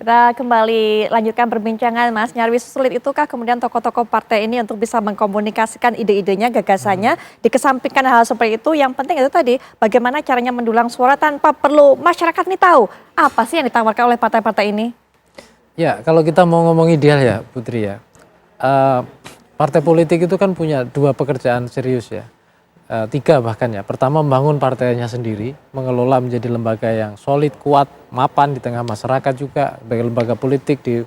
Kita kembali lanjutkan perbincangan Mas Nyarwi, sulit itukah kemudian tokoh-tokoh partai ini untuk bisa mengkomunikasikan ide-idenya, gagasannya, dikesampingkan hal seperti itu, yang penting itu tadi bagaimana caranya mendulang suara tanpa perlu masyarakat ini tahu apa sih yang ditawarkan oleh partai-partai ini? Ya, kalau kita mau ngomong ideal ya Putri ya, partai politik itu kan punya dua pekerjaan serius ya. Tiga bahkan ya. Pertama, membangun partainya sendiri, mengelola menjadi lembaga yang solid, kuat, mapan di tengah masyarakat juga, sebagai lembaga politik di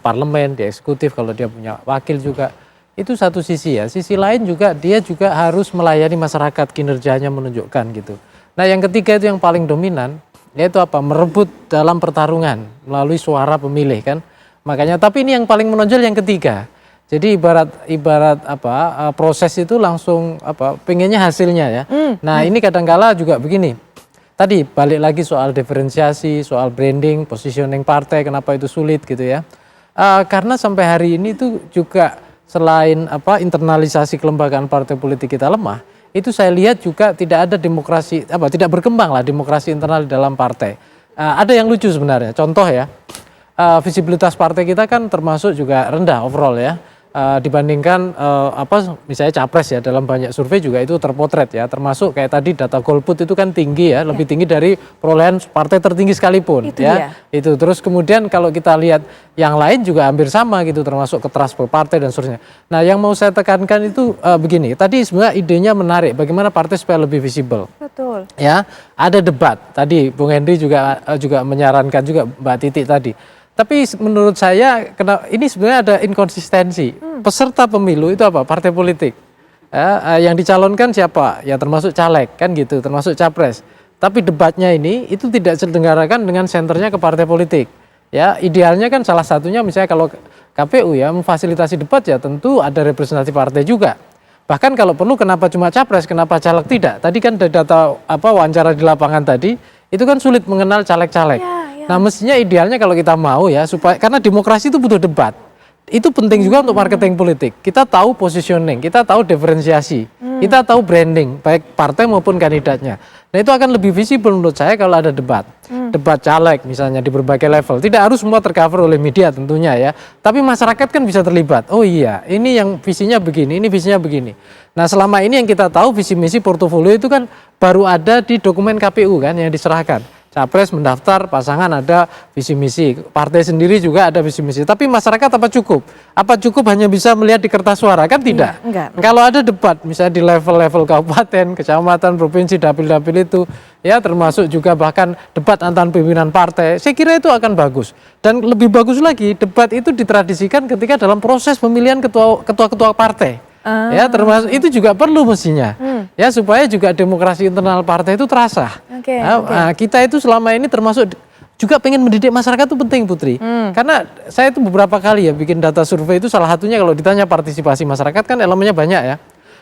parlemen, di eksekutif, kalau dia punya wakil juga. Itu satu sisi ya. Sisi lain juga dia juga harus melayani masyarakat, kinerjanya menunjukkan gitu. Nah, yang ketiga itu yang paling dominan, yaitu apa? Merebut dalam pertarungan melalui suara pemilih kan. Makanya, tapi ini yang paling menonjol yang ketiga. Jadi ibarat apa, proses itu langsung apa, pengennya hasilnya ya. Nah, ini kadangkala juga begini. Tadi balik lagi soal diferensiasi, soal branding, positioning partai, kenapa itu sulit gitu ya. Karena sampai hari ini itu juga selain apa, internalisasi kelembagaan partai politik kita lemah, itu saya lihat juga tidak ada demokrasi, apa, tidak berkembang lah demokrasi internal di dalam partai. Ada yang lucu sebenarnya, contoh ya, visibilitas partai kita kan termasuk juga rendah overall ya. Dibandingkan apa, misalnya capres ya, dalam banyak survei juga itu terpotret ya, termasuk kayak tadi data golput itu kan tinggi ya, lebih tinggi dari perolehan partai tertinggi sekalipun Itu ya. Itu terus kemudian kalau kita lihat yang lain juga hampir sama gitu, termasuk keteras partai dan seterusnya. Nah, yang mau saya tekankan itu begini, tadi sebenarnya idenya menarik, bagaimana partai supaya lebih visible. Betul. Ya, ada debat tadi Bung Henry juga menyarankan juga Mbak Titi tadi. Tapi menurut saya ini sebenarnya ada inkonsistensi. Peserta pemilu itu apa? Partai politik. Yang dicalonkan siapa? Ya termasuk caleg kan gitu, termasuk capres. Tapi debatnya ini itu tidak diselenggarakan dengan senternya ke partai politik. Ya, idealnya kan salah satunya misalnya kalau KPU ya memfasilitasi debat ya tentu ada representasi partai juga. Bahkan kalau perlu kenapa cuma capres, kenapa caleg tidak? Tadi kan data apa wawancara di lapangan tadi itu kan sulit mengenal caleg-caleg. Nah, mestinya idealnya kalau kita mau ya, supaya karena demokrasi itu butuh debat. Itu penting juga untuk marketing politik. Kita tahu positioning, kita tahu diferensiasi, kita tahu branding, baik partai maupun kandidatnya. Nah, itu akan lebih visible menurut saya kalau ada debat. Debat caleg misalnya di berbagai level. Tidak harus semua tercover oleh media tentunya ya. Tapi masyarakat kan bisa terlibat. Oh iya, ini yang visinya begini, ini visinya begini. Nah, selama ini yang kita tahu visi misi portofolio itu kan baru ada di dokumen KPU kan yang diserahkan. Capres mendaftar, pasangan ada visi misi, partai sendiri juga ada visi misi. Tapi masyarakat apa cukup? Apa cukup hanya bisa melihat di kertas suara? Kan tidak. Enggak. Kalau ada debat, misalnya di level-level kabupaten, kecamatan, provinsi, dapil-dapil itu, ya termasuk juga bahkan debat antar pimpinan partai, saya kira itu akan bagus. Dan lebih bagus lagi, debat itu ditradisikan ketika dalam proses pemilihan ketua-ketua partai. Ya, termasuk itu juga perlu mestinya. Ya, supaya juga demokrasi internal partai itu terasa. Nah, kita itu selama ini termasuk juga pengen mendidik masyarakat itu penting Putri. Karena saya itu beberapa kali ya bikin data survei itu, salah satunya kalau ditanya partisipasi masyarakat kan elemennya banyak ya.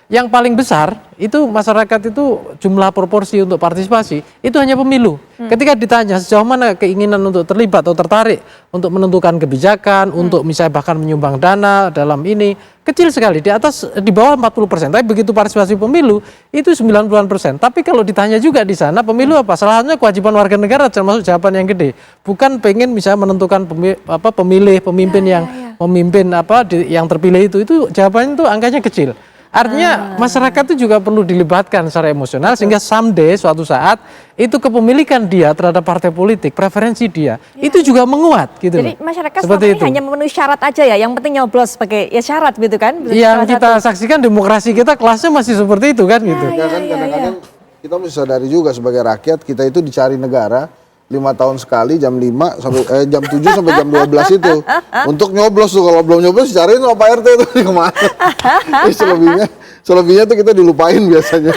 Yang paling besar itu masyarakat itu jumlah proporsi untuk partisipasi itu hanya pemilu. Ketika ditanya sejauh mana keinginan untuk terlibat atau tertarik untuk menentukan kebijakan, untuk misalnya bahkan menyumbang dana dalam ini, kecil sekali, di bawah 40%. Tapi begitu partisipasi pemilu itu 90%. Tapi kalau ditanya juga di sana pemilu apa? Salah satunya kewajiban warga negara, termasuk jawaban yang gede. Bukan pengen misalnya menentukan pemimpin yang memimpin yang terpilih itu jawabannya itu angkanya kecil. Artinya masyarakat itu juga perlu dilibatkan secara emosional sehingga someday suatu saat itu kepemilikan dia terhadap partai politik, preferensi dia itu juga menguat gitu. Jadi masyarakat seperti ini hanya memenuhi syarat aja ya, yang penting nyoblos sebagai ya syarat gitu kan. Yang kita saksikan demokrasi kita kelasnya masih seperti itu kan gitu. Ya kan kadang-kadang kita mesti sadari juga sebagai rakyat kita itu dicari negara 5 tahun sekali jam 5 sampai jam 7 sampai jam 12 itu untuk nyoblos tuh. Kalau belum nyoblos dicariin sama Pak RT itu kemana. Selebihnya tuh kita dilupain biasanya.